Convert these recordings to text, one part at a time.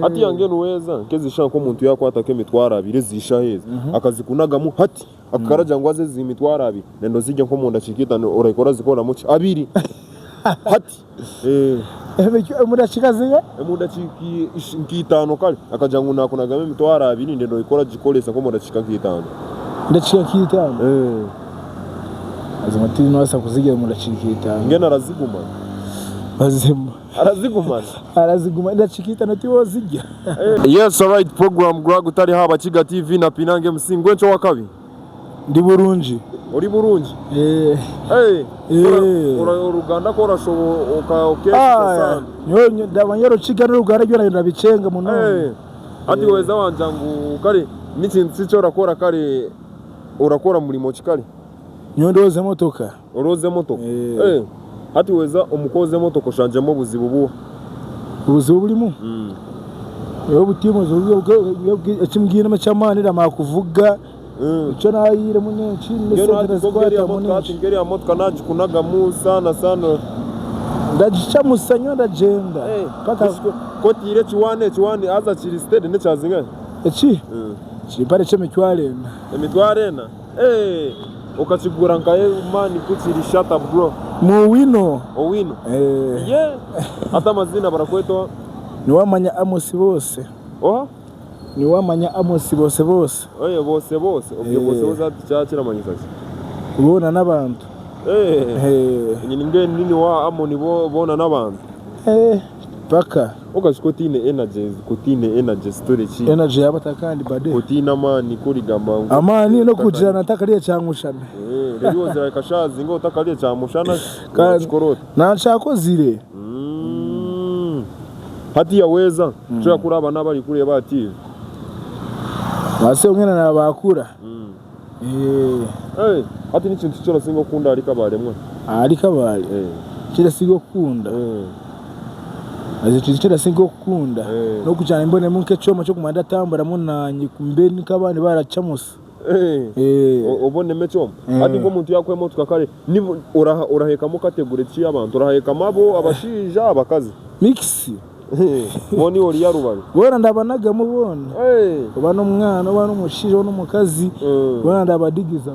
ati yange nuweza kezishaka ko umuntu yakwataka emitwara abiri zisha heza akazikunagamo hati akaraja ngo aze zimitwara abiri nendo zijya nko mu ndacikita urayikora zikora muci abiri hati mudachika zinga mudachiki nkitano kale akaja ngo nakunagamo emitwara abiri nendo ikora gikolesa ko mudachika nkitano ndachika nkitano azamati nwasa kuzigira mudachika nkitano ngena raziguma bazima araziguma ndachikita natiwo zijya yes alright program gutari haba Kiga TV na Pinange Msingwe nco wakabi ndi burunji uri burunji uruganda ko rashoboka sana nyonyo ndabanyero Kiga n'uruganda ryo ndabicenga muno ati weza wanjangu kare n'ikintu cyo rakora kare urakora muri kikari nyondoze motoka uroze motoka hati weza umukoze moto koshanjemo buzibu burimo yo butimo zo akimbwira macamani makuvuga icyo nayire munenci n'esente zkwata munenci ngeri ya motoka naje kunaga musa sana ndagica musanyo ndagenda paka kotire chiwane aza chiri steady ne chazinga chipare chemitwarena ukachigura nkaye mani kuchiri shata bro owino hata mazina barakwetwa ni wamanya Amos bose ni wamanya Amos bose bose ubyo bose cyakira manyisaki ubona n'abantu nini wa Amoni bona n'abantu paka ukashikotine energy storage energy yabatakandi bade kotina mani kurigamba amani no kujana natakariye cyangushana rero zira kashazi ngo utakariye cyamushana kachikorota nanshako zire hati yaweza cyo kuraba nabari kure bati base umwana nabakura hati ni kintu cyo singo kunda ari kabare kira sigo kunda azicicira singo kunda no kujana imbone munke cyoma cyo kumanda tambara munanyi kumbeni kabane baracamusa ubone mecho hati ngo muntu yakwemo tukakare ni uraheka mu kategori ci abantu uraheka mabo abashija abakazi mix boni ori yarubari bora ndabanaga mubona ubana umwana ubana umushije n'umukazi bora ndabadigiza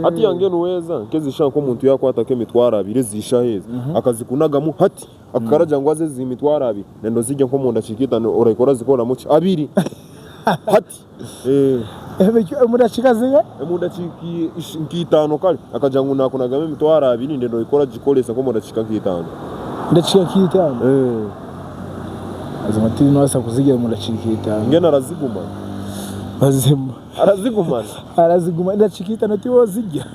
hati yange nuweza kezishaka ko umuntu yakwataka emitwara abiri zisha heza akazikunagamo hati akaraja ngo aze zimitwara abiri nendo zijya nko mu ndacikita urayikora zikora muci abiri hati mudachika zinga mudachiki nkitano kale akaja ngo nakunagamo emitwara abiri nendo ikora gikolesa ko mudachika nkitano ndachika nkitano azamati nwasa kuzigira mudachika ngena raziguma bazima araziguma ndachikita natiwo zijya